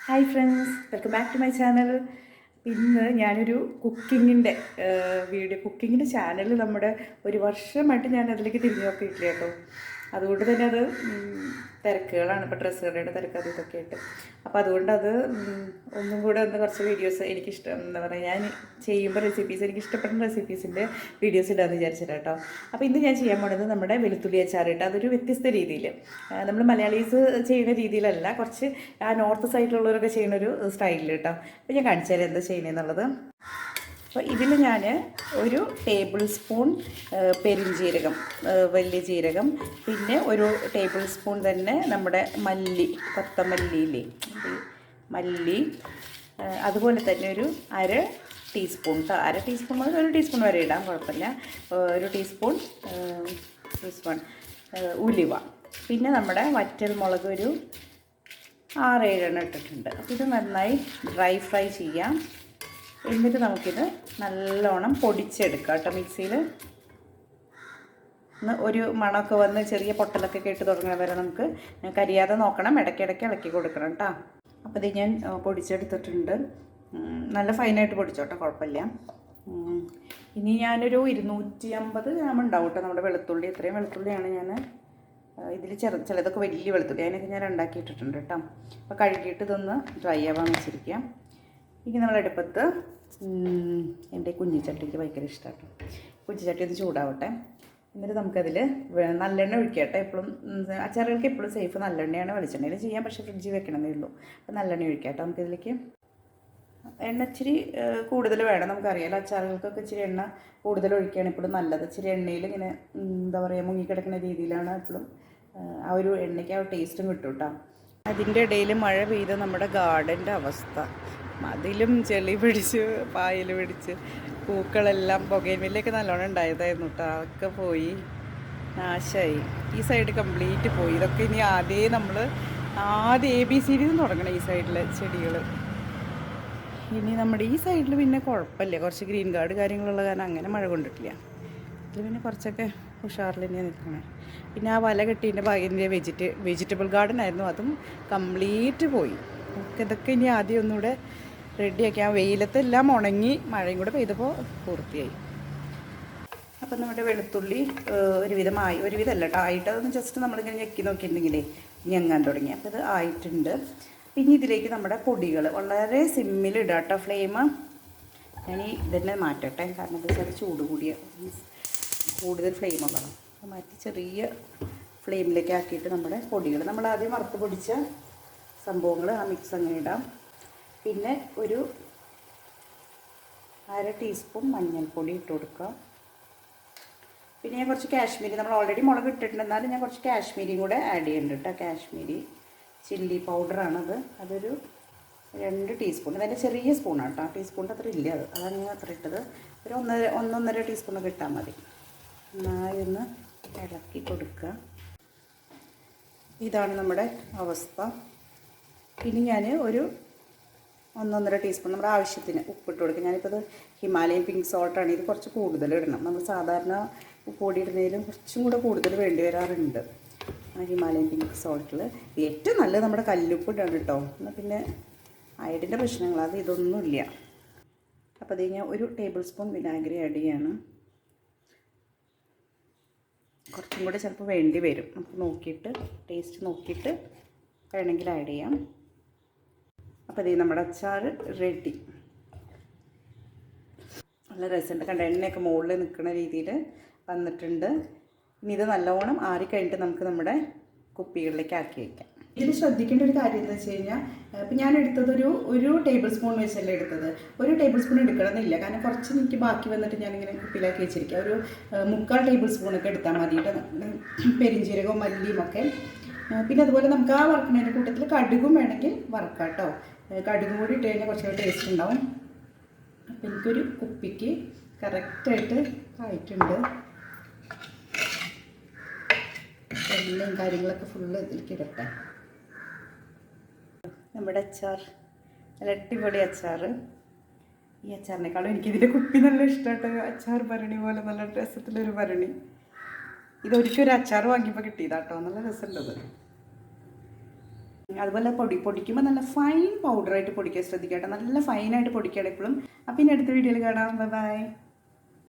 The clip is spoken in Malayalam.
Hi friends, welcome back to my channel. ഇന്ന് ഞാനൊരു കുക്കിങ്ങിൻ്റെ ചാനൽ നമ്മുടെ ഒരു വർഷമായിട്ട് ഞാൻ അതിലേക്ക് തിരിഞ്ഞു നോക്കിയിട്ടില്ല കേട്ടോ. അതുകൊണ്ട് തന്നെ അത് തിരക്കുകളാണ്, ഇപ്പോൾ ഡ്രസ്സുകളുടെ തിരക്ക് അത് ഇതൊക്കെ ആയിട്ട്. അപ്പോൾ അതുകൊണ്ട് അത് ഒന്നും കൂടെ ഒന്ന് കുറച്ച് വീഡിയോസ് എനിക്കിഷ്ടം, എന്താ പറയുക, ഞാൻ ചെയ്യുമ്പോൾ എനിക്ക് ഇഷ്ടപ്പെടുന്ന റെസിപ്പീസിൻ്റെ വീഡിയോസ് ഇടാമെന്ന് വിചാരിച്ചിട്ട് കേട്ടോ. അപ്പോൾ ഇന്ന് ഞാൻ ചെയ്യാൻ പോണത് നമ്മുടെ വെളുത്തുള്ളി അച്ചാറിട്ട് അതൊരു വ്യത്യസ്ത രീതിയിൽ, നമ്മൾ മലയാളീസ് ചെയ്യുന്ന രീതിയിലല്ല, കുറച്ച് ആ നോർത്ത് സൈഡിലുള്ളവരൊക്കെ ചെയ്യുന്നൊരു സ്റ്റൈലിൽ കേട്ടോ. അപ്പോൾ ഞാൻ കാണിച്ചു തരാം എന്താ ചെയ്യുന്നതെന്നുള്ളത്. അപ്പോൾ ഇതിൽ ഞാൻ ഒരു ടേബിൾ സ്പൂൺ പെരുംജീരകം, വലിയ ജീരകം, പിന്നെ ഒരു ടേബിൾ സ്പൂൺ തന്നെ നമ്മുടെ കൊത്തമല്ലിയില്ലേ, മല്ലി, അതുപോലെ തന്നെ ഒരു അര ടീസ്പൂൺ മുതൽ 1 ടീസ്പൂൺ വരെ ഇടാം, കുഴപ്പമില്ല. ഒരു ടീസ്പൂൺ ഉലുവ, പിന്നെ നമ്മുടെ വറ്റൽ മുളക് ഒരു 6-7 ഇട്ടിട്ടുണ്ട്. അപ്പോൾ ഇത് നന്നായി ഡ്രൈ ഫ്രൈ ചെയ്യാം. എന്നിട്ട് നമുക്കിത് നല്ലോണം പൊടിച്ചെടുക്കാം കേട്ടോ. മിക്സിയിൽ ഒരു മണമൊക്കെ വന്ന് ചെറിയ പൊട്ടലൊക്കെ കേട്ട് തുടങ്ങുന്ന വരെ നമുക്ക് കരിയാതെ നോക്കണം, ഇടയ്ക്കിടയ്ക്ക് ഇളക്കി കൊടുക്കണം കേട്ടോ. അപ്പോൾ ഇത് ഞാൻ പൊടിച്ചെടുത്തിട്ടുണ്ട്. നല്ല ഫൈനായിട്ട് പൊടിച്ചോട്ടെ, കുഴപ്പമില്ല. ഇനി ഞാനൊരു 250 ഗ്രാം ഉണ്ടാവും കേട്ടോ നമ്മുടെ വെളുത്തുള്ളി. ഇത്രയും വെളുത്തുള്ളിയാണ് ഞാൻ ഇതിൽ ചിലതൊക്കെ വലിയ വെളുത്തുള്ളി, അതിനൊക്കെ ഞാൻ ഉണ്ടാക്കിയിട്ടിട്ടുണ്ട് കേട്ടോ. അപ്പോൾ കഴുകിയിട്ട് ഇതൊന്ന് ഡ്രൈ ആവാൻ വെച്ചിരിക്കാം. ഇനി നമ്മളടുപ്പത്ത് എൻ്റെ കുഞ്ഞിച്ചട്ടിക്ക് ഭയങ്കര ഇഷ്ടമാണ് കേട്ടോ. കുഞ്ഞിച്ചട്ടി ഒന്ന് ചൂടാവട്ടെ. എന്നിട്ട് നമുക്കതിൽ നല്ലെണ്ണ ഒഴിക്കാം കേട്ടോ. എപ്പോഴും അച്ചാറുകൾക്ക് എപ്പോഴും സേഫ് നല്ലെണ്ണയാണ്. വെളിച്ചെണ്ണയിൽ ചെയ്യാം, പക്ഷേ ഫ്രിഡ്ജിൽ വെക്കണമെന്നേ ഉള്ളൂ. അപ്പോൾ നല്ലെണ്ണ ഒഴിക്കാം കേട്ടോ. നമുക്കിതിലേക്ക് എണ്ണ ഇച്ചിരി കൂടുതൽ വേണം. നമുക്കറിയാമല്ലോ, അച്ചാറുകൾക്കൊക്കെ ഇച്ചിരി എണ്ണ കൂടുതൽ ഒഴിക്കുകയാണ് എപ്പോഴും നല്ലത്. ഇച്ചിരി എണ്ണയിൽ ഇങ്ങനെ എന്താ പറയുക, മുങ്ങിക്കിടക്കുന്ന രീതിയിലാണ് എപ്പോഴും ആ ഒരു എണ്ണയ്ക്ക് ആ ടേസ്റ്റും കിട്ടും കേട്ടോ. അതിൻ്റെ ഇടയിൽ മഴ പെയ്ത നമ്മുടെ ഗാർഡൻ്റെ അവസ്ഥ, അതിലും ചെളി പിടിച്ച് പായൽ പിടിച്ച് പൂക്കളെല്ലാം പുകയിന്മേലൊക്കെ നല്ലോണം ഉണ്ടായതായിരുന്നു കേട്ടോ. അതൊക്കെ പോയി, നാശമായി. ഈ സൈഡ് കംപ്ലീറ്റ് പോയി. ഇതൊക്കെ ഇനി നമ്മൾ ആദ്യം ABCD തുടങ്ങണം ഈ സൈഡിലെ ചെടികൾ. ഇനി നമ്മുടെ ഈ സൈഡിൽ പിന്നെ കുഴപ്പമില്ല, കുറച്ച് ഗ്രീൻ ഗാർഡ് കാര്യങ്ങളുള്ള കാരണം അങ്ങനെ മഴ കൊണ്ടിട്ടില്ല. ഇതിൽ പിന്നെ കുറച്ചൊക്കെ ഉഷാറിൽ തന്നെയാണ് നിൽക്കണേ. പിന്നെ ആ വല കെട്ടീൻ്റെ ഭാഗ്യൻ്റെ വെജിറ്റബിൾ ഗാർഡൻ ആയിരുന്നു, അതും കംപ്ലീറ്റ് പോയി. ഇതൊക്കെ ഇനി ആദ്യം ഒന്നുകൂടെ റെഡിയാക്കി. ആ വെയിലത്തെല്ലാം ഉണങ്ങി മഴയും കൂടെ പെയ്തപ്പോൾ പൂർത്തിയായി. അപ്പം നമ്മുടെ വെളുത്തുള്ളി ഒരുവിധമല്ല കേട്ടോ, ആയിട്ട് അതൊന്ന് ജസ്റ്റ് നമ്മളിങ്ങനെ ഞെക്കി നോക്കിയിട്ടുണ്ടെങ്കിലേ ഞെങ്ങാൻ തുടങ്ങി. അപ്പോൾ ഇത് ആയിട്ടുണ്ട്. പിന്നെ ഇതിലേക്ക് നമ്മുടെ പൊടികൾ വളരെ സിമ്മിലിടാം കേട്ടോ ഫ്ലെയിം. ഞാൻ ഇതന്നെ മാറ്റട്ടെ, കാരണം എന്താ വെച്ചാൽ ചൂട് കൂടുതൽ ഫ്ലെയിമുള്ളതാണ്. അത് മാറ്റി ചെറിയ ഫ്ലെയിമിലേക്ക് ആക്കിയിട്ട് നമ്മുടെ പൊടികൾ, നമ്മൾ ആദ്യം വറുത്ത് പൊടിച്ച സംഭവങ്ങൾ ആ മിക്സ് അങ്ങനെ ഇടാം. പിന്നെ ഒരു 1/2 ടീസ്പൂൺ മഞ്ഞൾപ്പൊടി ഇട്ട് കൊടുക്കാം. പിന്നെ ഞാൻ കുറച്ച് കാശ്മീരി, നമ്മൾ ഓൾറെഡി മുളക് ഇട്ടിട്ടുണ്ട്, എന്നാലും ഞാൻ കുറച്ച് കാശ്മീരിയും കൂടെ ആഡ് ചെയ്യുന്നുണ്ട് കേട്ടോ. കാശ്മീരി ചില്ലി പൗഡറാണത്, അതൊരു 2 ടീസ്പൂൺ. അതിൻ്റെ ചെറിയ സ്പൂണാണ് കേട്ടോ, ടീസ്പൂണിൻ്റെ അത്ര ഇല്ല, അതാണ് ഞാൻ അത്ര ഇട്ടത്. ഒരു 1-1.5 ടീസ്പൂണൊക്കെ ഇട്ടാൽ മതി. നന്നായി ഒന്ന് ഇളക്കി കൊടുക്കുക. ഇതാണ് നമ്മുടെ അവസ്ഥ. ഇനി ഞാൻ ഒരു 1-1.5 ടീസ്പൂൺ നമ്മുടെ ആവശ്യത്തിന് ഉപ്പിട്ട് കൊടുക്കുക. ഞാനിപ്പോൾ ഇത് ഹിമാലയൻ പിങ്ക് സോൾട്ടാണ്, ഇത് കുറച്ച് കൂടുതൽ ഇടണം. നമ്മൾ സാധാരണ പൊടി ഇടുന്നതിലും കുറച്ചും കൂടെ കൂടുതൽ വേണ്ടി വരാറുണ്ട് ഹിമാലയൻ പിങ്ക് സോൾട്ടിൽ. ഏറ്റവും നല്ലത് നമ്മുടെ കല്ലുപ്പ് ഇടാണ് കേട്ടോ. എന്നാൽ പിന്നെ അയഡിൻ്റെ പ്രശ്നങ്ങൾ അത് ഇതൊന്നുമില്ല. അപ്പോൾ അത് ഞാൻ ഒരു ടേബിൾ സ്പൂൺ വിനാഗിരി ആഡ് ചെയ്യാണ്. കുറച്ചും കൂടെ ചിലപ്പോൾ വേണ്ടി വരും, നമുക്ക് നോക്കിയിട്ട് ടേസ്റ്റ് നോക്കിയിട്ട് വേണമെങ്കിൽ ആഡ് ചെയ്യാം. അപ്പോൾ ഇത് നമ്മുടെ അച്ചാർ റെഡി. നല്ല രസമുണ്ട്, കണ്ട എണ്ണയൊക്കെ മുകളിൽ നിൽക്കുന്ന രീതിയിൽ വന്നിട്ടുണ്ട്. ഇനി ഇത് നല്ലോണം ആറിക്കഴിഞ്ഞിട്ട് നമുക്ക് നമ്മുടെ കുപ്പികളിലേക്ക് ആക്കി വയ്ക്കാം. ഇതിൽ ശ്രദ്ധിക്കേണ്ട ഒരു കാര്യം എന്താ വെച്ച് കഴിഞ്ഞാൽ, ഇപ്പം ഞാൻ എടുത്തത് ഒരു ടേബിൾ സ്പൂൺ വെച്ചല്ലേ എടുത്തത്. ഒരു ടേബിൾ സ്പൂൺ എടുക്കണമെന്നില്ല, കാരണം കുറച്ച് എനിക്ക് ബാക്കി വന്നിട്ട് ഞാനിങ്ങനെ കുപ്പിയിലാക്കി വെച്ചിരിക്കുക. ഒരു 3/4 ടേബിൾ സ്പൂണൊക്കെ എടുത്താൽ മതിയിട്ട്, പെരിഞ്ജീരകവും മല്ലിയും ഒക്കെ. പിന്നെ അതുപോലെ നമുക്ക് ആ വറക്കുന്നതിൻ്റെ കൂട്ടത്തിൽ കടുകും വേണമെങ്കിൽ വറക്കാം കേട്ടോ. കടുകും കൂടി ഇട്ട് കഴിഞ്ഞാൽ കുറച്ചുകൂടി ടേസ്റ്റ് ഉണ്ടാവും. അപ്പം എനിക്കൊരു കുപ്പിക്ക് കറക്റ്റായിട്ട് ആയിട്ടുണ്ട്. എല്ലാം കാര്യങ്ങളൊക്കെ ഫുള്ള് ഇതിലേക്ക് ഇടട്ടെ. നമ്മുടെ അച്ചാർ നല്ല അടിപൊളി അച്ചാർ. ഈ അച്ചാറിനേക്കാളും എനിക്കിതിൻ്റെ കുപ്പി നല്ല ഇഷ്ടമായിട്ട്, അച്ചാർ ഭരണി പോലെ നല്ല രസത്തിലൊരു ഭരണി. ഇതൊരിക്കലും ഒരു അച്ചാർ വാങ്ങിയപ്പോൾ കിട്ടിയതാട്ടോ, നല്ല രസമുള്ളത്. അതുപോലെ പൊടിക്കുമ്പോൾ നല്ല ഫൈൻ പൗഡറായിട്ട് പൊടിക്കാൻ ശ്രദ്ധിക്കുക കേട്ടോ. നല്ല ഫൈനായിട്ട് പൊടിക്കണം എപ്പോഴും. അപ്പം ഇനി അടുത്ത വീഡിയോയിൽ കാണാം. Bye bye.